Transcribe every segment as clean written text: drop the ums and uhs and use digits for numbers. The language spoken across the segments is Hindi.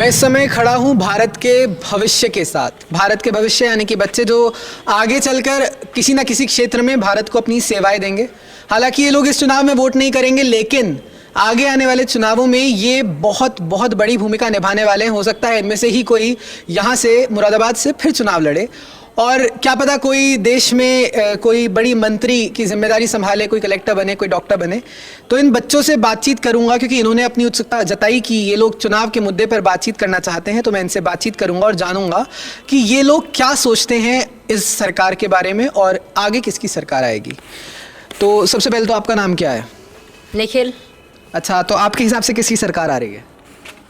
मैं इस समय खड़ा हूँ भारत के भविष्य के साथ। भारत के भविष्य यानी कि बच्चे जो आगे चलकर किसी न किसी क्षेत्र में भारत को अपनी सेवाएं देंगे। हालांकि ये लोग इस चुनाव में वोट नहीं करेंगे, लेकिन आगे आने वाले चुनावों में ये बहुत बहुत बड़ी भूमिका निभाने वाले हैं। हो सकता है इनमें से ही कोई यहाँ से मुरादाबाद से फिर चुनाव लड़े, और क्या पता कोई देश में कोई बड़ी मंत्री की जिम्मेदारी संभाले, कोई कलेक्टर बने, कोई डॉक्टर बने। तो इन बच्चों से बातचीत करूंगा क्योंकि इन्होंने अपनी उत्सुकता जताई कि ये लोग चुनाव के मुद्दे पर बातचीत करना चाहते हैं। तो मैं इनसे बातचीत करूंगा और जानूंगा कि ये लोग क्या सोचते हैं इस सरकार के बारे में और आगे किसकी सरकार आएगी। तो सबसे पहले तो आपका नाम क्या है? निखिल। अच्छा, तो आपके हिसाब से किसकी सरकार आ रही है?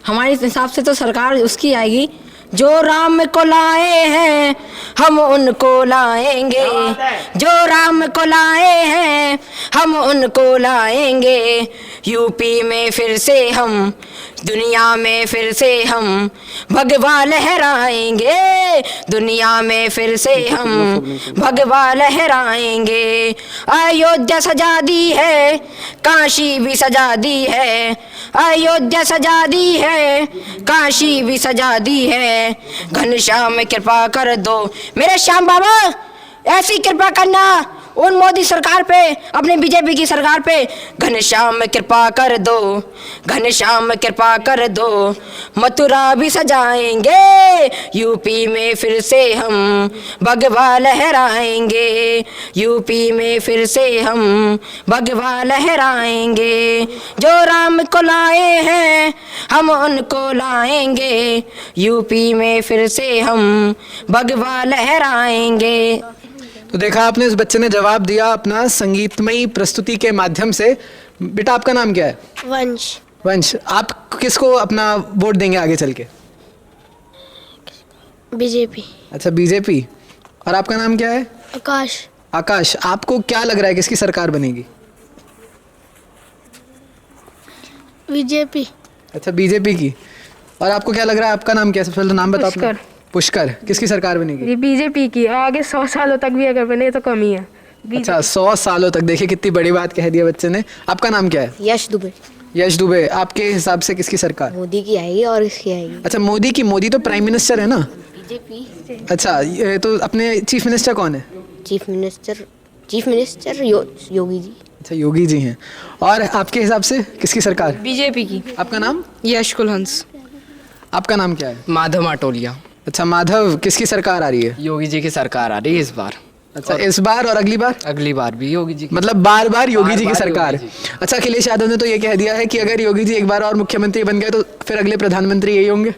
हमारे हिसाब से तो सरकार उसकी आएगी जो राम को लाए हैं, हम उनको लाएंगे। जो राम को लाए हैं, हम उनको लाएंगे। यूपी में फिर से हम, दुनिया में फिर से हम भगवा लहराएंगे। दुनिया में फिर से हम भगवा लहराएंगे। अयोध्या सजा दी है, काशी भी सजा दी है। अयोध्या सजा दी है, काशी भी सजा दी है। घनश्याम कृपा कर दो मेरे श्याम बाबा, ऐसी कृपा करना उन मोदी सरकार पे, अपने बीजेपी की सरकार पे। घनश्याम कृपा कर दो, घनश्याम कृपा कर दो। मथुरा भी सजाएंगे, यूपी में फिर से हम भगवा लहराएंगे। यूपी में फिर से हम भगवा लहराएंगे। जो राम को लाए हैं, हम उनको लाएंगे। यूपी में फिर से हम भगवा लहराएंगे। तो देखा आपने, इस बच्चे ने जवाब दिया अपना संगीतमयी प्रस्तुति के माध्यम से। बेटा आपका नाम क्या है? वंश। वंश, आप किसको अपना वोट देंगे आगे चल के? बीजेपी। अच्छा, बीजेपी। और आपका नाम क्या है? आकाश। आकाश, आपको क्या लग रहा है किसकी सरकार बनेगी? बीजेपी। अच्छा, बीजेपी की। और आपको क्या लग रहा है? आपका नाम क्या है? सबसे पहले तो नाम बताओ अपना। पुष्कर। किसकी सरकार बनेगी? ये बीजेपी की। आगे 100 सालों तक भी अगर बने तो कम ही है। अच्छा, 100 सालों तक। देखिए कितनी बड़ी बात कह दिया बच्चे ने। आपका नाम क्या है? यश दुबे। यश दुबे, आपके हिसाब से किसकी सरकार? मोदी की आएगी और इसकी आएगी। अच्छा, मोदी की। मोदी तो प्राइम मिनिस्टर है ना? बीजेपी। अच्छा, ये तो अपने चीफ मिनिस्टर कौन है? Chief minister Yogi ji. अच्छा, योगी जी हैं। और आपके हिसाब से किसकी सरकार? बीजेपी की। आपका नाम? यश कुलहंस। आपका नाम क्या है? माधव माटोलिया। अच्छा, माधव, किसकी सरकार आ रही है? योगी जी की सरकार आ रही है इस बार। अच्छा, इस बार और अगली बार? अगली बार भी योगी जी की। मतलब बार बार योगी जी की बार सरकार। योगी जी। अच्छा, अखिलेश यादव ने तो ये कह दिया है कि अगर योगी जी एक बार और मुख्यमंत्री बन गए तो फिर अगले प्रधानमंत्री यही होंगे।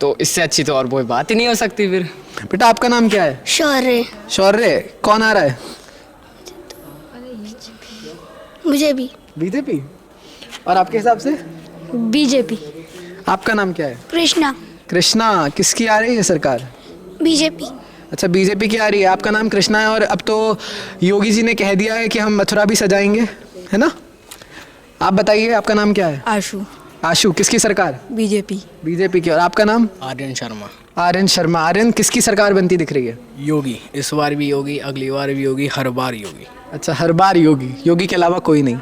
तो इससे अच्छी तो और कोई बात ही नहीं हो सकती फिर। बेटा आपका नाम क्या है? शौर्य। शौर्य, कौन आ रहा है? मुझे भी। बीजेपी। और आपके हिसाब से? बीजेपी। आपका नाम क्या है? कृष्णा। कृष्णा, किसकी आ रही है सरकार? बीजेपी। अच्छा, बीजेपी की आ रही है। आपका नाम कृष्णा है। और अब तो योगी जी ने कह दिया है कि हम मथुरा भी सजाएंगे, है ना? आप बताइए, आपका नाम क्या है? आशु। आशु, किसकी सरकार? बीजेपी। बीजेपी की। और आपका नाम? आर्यन शर्मा। आर्यन शर्मा। आर्यन, किसकी सरकार बनती दिख रही है? योगी। इस बार भी योगी, अगली बार भी योगी, हर बार योगी। अच्छा, हर बार योगी। योगी के अलावा कोई नहीं।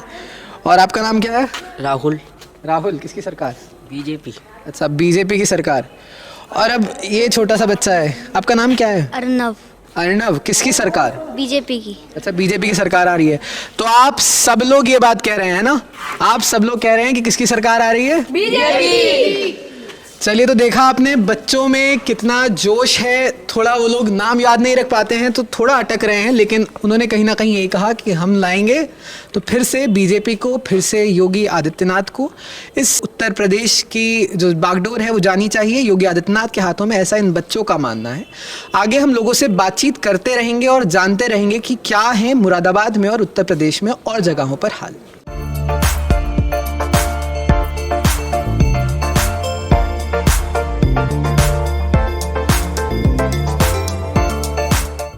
और आपका नाम क्या है? राहुल। राहुल, किसकी सरकार? बीजेपी। अच्छा, बीजेपी की सरकार। और अब ये छोटा सा बच्चा है, आपका नाम क्या है? अर्नव। अर्णव, किसकी सरकार? बीजेपी की। अच्छा, बीजेपी की सरकार आ रही है। तो आप सब लोग ये बात कह रहे हैं ना? आप सब लोग कह रहे हैं कि किसकी सरकार आ रही है? बीजेपी। चलिए, तो देखा आपने बच्चों में कितना जोश है। थोड़ा वो लोग नाम याद नहीं रख पाते हैं तो थोड़ा अटक रहे हैं, लेकिन उन्होंने कहीं ना कहीं यही कहा कि हम लाएंगे तो फिर से बीजेपी को, फिर से योगी आदित्यनाथ को। इस उत्तर प्रदेश की जो बागडोर है वो जानी चाहिए योगी आदित्यनाथ के हाथों में, ऐसा इन बच्चों का मानना है। आगे हम लोगों से बातचीत करते रहेंगे और जानते रहेंगे कि क्या है मुरादाबाद में और उत्तर प्रदेश में और जगहों पर हाल।